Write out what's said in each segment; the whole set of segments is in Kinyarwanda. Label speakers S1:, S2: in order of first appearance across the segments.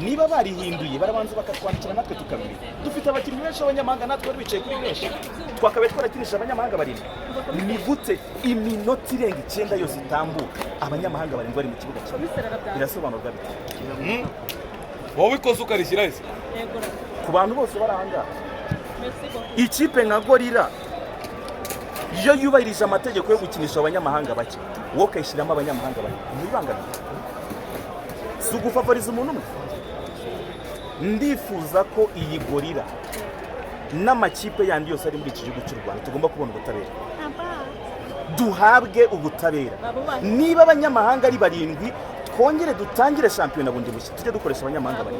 S1: niba barihinduye barabanza bakatwandikira natwe tukabiri dufite abakinnyi benshi abanyamahanga natwe bicaye kuri benshi twakabaye twarakinisha abanyamahanga barindwi ni gute iminota irenga 9 yose itambuka abanyamahanga barindwi bari mu kibuga kimwe birasobanurwa bite
S2: wowe ikoze ukarishyira ese
S1: ku bantu bose barahanga ikipe nka Gorira iyo yubahirije amategeko yo gukinisha abanyamahanga bake wowe ukayishyiramo abanyamahanga bake ntibibangane si ugufavoriza umuntu umwe ndifuza ko iyi Gorira n'amakipe yandi yose ari muri iki gihugu cy'u Rwanda tugomba kubona ubutabera duhabwe ubutabera niba abanyamahanga ari 7 twongere dutangire shampiyona bundi bushya tujye dukoresha abanyamahanga bari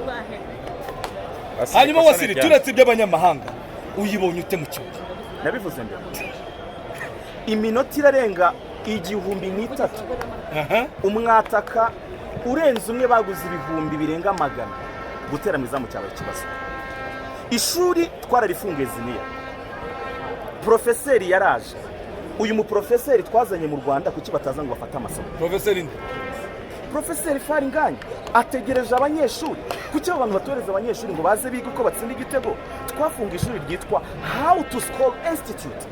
S2: hanyuma Wasiri turetse iby'abanyamahanga uyibonye ute mu kibuga
S1: nabivuze mbere iminota irarenga 1003 umwataka urenze umwe baguze 1000 birenga 100 gutera mu izamu cyawe kibazo ishuri twararifungiye ziniya professeur yaraje uyu mu professeur twazanye mu Rwanda kuki bataza ngo bafate amasomo professeur Faringanye ategereje abanyeshuri kuki abantu batoreza abanyeshuri ngo baze biga uko batsinda igitego twafunga ishuri ryitwa How to Score Institute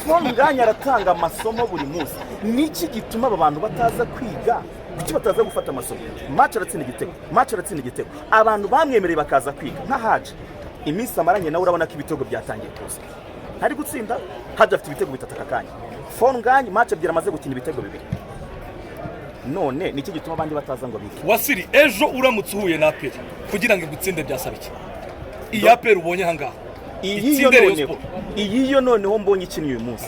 S1: Faringanye aratanga amasomo buri munsi niki gituma aba bantu bataza kwiga kuki bataza gufata amasomo match aratsinda igitego abantu bamwemereye bakaza kwiga nka Haje iminsi amaranye nawe urabona ko ibitego byatangiye kuza hari gutsinda Haje afite ibitego bitatu akakanya Faringanye match ebyiri amaze gukina ibitego 2 none niki gituma abandi bataza ngo bige
S2: Wasiri ejo uramutse uhuye na APR kugira ngo gutsinde byasaba iki iyi APR ubonye hangaha
S1: iyo noneho mbonye ikintu uyu munsi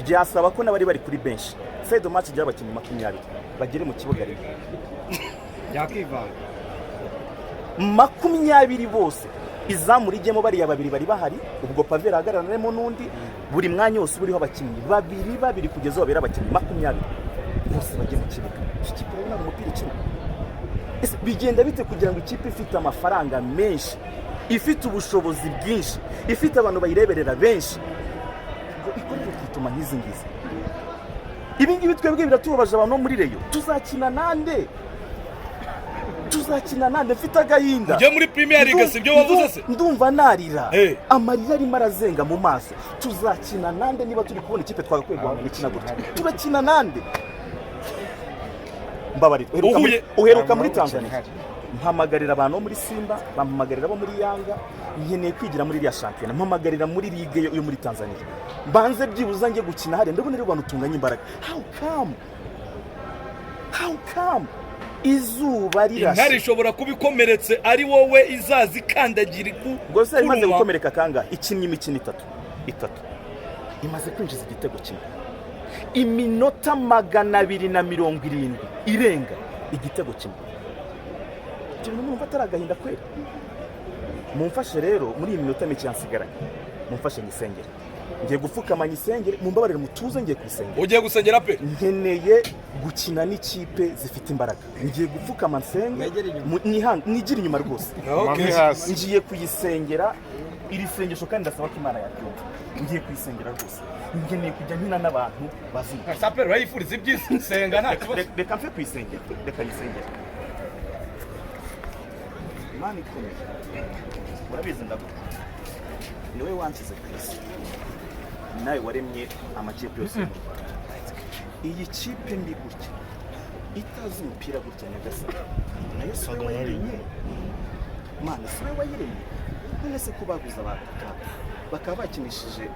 S1: byasaba ko nabari bari kuri bench Fedo match y'abakinnyi 20 bagere mu kibuga rimwe
S3: yakivanga
S1: 20 bose izamu rijyemo bariya babiri bari bahari ubwo Pavera agaranaremo nundi buri mwanya wose buriho abakinnyi babiri kugeza babera abakinnyi 20 bose bagiye mu kibuga ikipe rero umupira kimwe bigenda bite kugira ngo ikipe ifite amafaranga menshi ifite ubushobozi bwinshi ifite abantu bayireberera benshi ngo ikorere kwituma nk'izi ngizi ibi ngibi twebwe biratubabaje abantu muri Reyo tuzakina nande mfite agahinda
S2: ujye muri Premier League sibyo wavuze se
S1: ndumva narira amarira arimo arazenga mu maso tuzakina nande niba turi kubona ikipe twagakwiye guhangana ikina gutya turakina nande mbabarira uheruka muri Tanzania mpamagarira abantu muri Simba bampamagarira abo muri Yanga nkeneye kwigira muri iriya shampiyona mpamagarira muri ligue yo muri Tanzania banze byibuza nge gukina hari ndabona rero banutunganya imbaraga how come izuba rirashe
S2: intare ishobora kubikomeretse ari wowe izazi kandagira
S1: gose imaze gukomereka kanga ikinnye imikino itatu imaze kwinjiza igitego kimwe iminota 270 irenga igitego kimwe kimwe numva ataragahinda kwera mumfashe rero muri iyi minota mike yansigaranye mumfashe nisengere ngiye gupfukama nisengere mumbabarire mutuze ngiye kwisengera
S2: ugiye gusengera pe
S1: nkeneye gukina n'ikipe zifite imbaraga ngiye gupfukama nsenge nigira inyuma rwose ngiye kuyisengera iri sengesho kandi ndasaba ko Imana yabyumva ngiye kuyisengera rwose nkeneye kujya nkina n'abantu bazuka
S2: sapero bayifuriza ibyisi senga nta kibazo
S1: reka mfe kuyisengera reka yisengera Imana ikomeye urabizi ndavuga niwe wansize ku isi nawe waremye amakipe yose iyi kipe ndi gutya itazi umupira gutya nyagasani nayo si we wayiremye Mana si we wayiremye none se ko baguze abantu bakaba bakinishije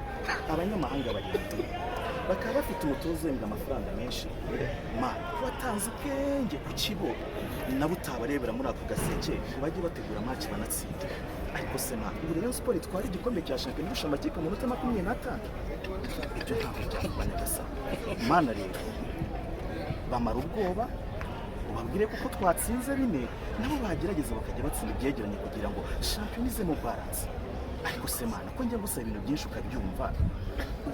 S1: abanyamahanga barindwi bakaba bafite umutozo wenda amafaranga menshi Mana watanze ubwenge ku kibo nabo utabarebera muri ako gaseke bajye bategura match banatsinda ariko se Mana ubu rero sport twari igikombe cya shampiyona irusha amakipe mu minota 25 ibyo ntabwo byakubanya gasa Mana rero bamara ubwoba ubabwire kuko twatsinze 4 nabo bagerageza bakajya batsinda ibyegeranye kugira ngo shampiyona ize mu balance ariko se Mana ko njye gusaba ibintu byinshi ukabyumva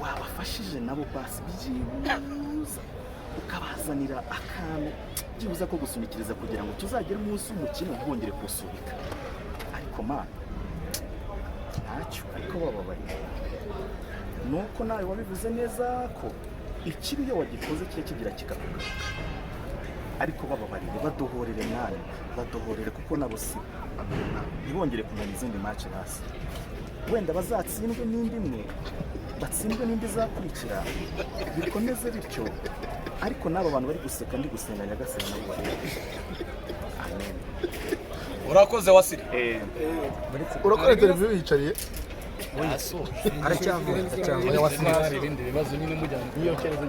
S1: wabafashije nabo basi byibuza ukabazanira akantu byibuza ko gusunikiriza kugira ngo tuzagere umunsi w'umukino bwongere kusubika ariko Mana ntacyo ariko bababarira nuko nawe wabivuze neza ko ikibi iyo wagikoze kigira kikakugaruka ariko bababarire baduhorere mwana baduhorere kuko nabo si ntibongere kumenya izindi match hasi wenda bazatsindwe n'indi imwe batsindwe n'indi izakurikira bikomeze bityo ariko n'aba bantu bari guseka ndi gusenga Nyagasani nabo barebe amen.
S2: urakoze Wasiri.
S4: Urakora televiziyo yicariye
S2: aracyavuga Wasiri hari ibindi bibazo nyine mujyana
S4: nyokereza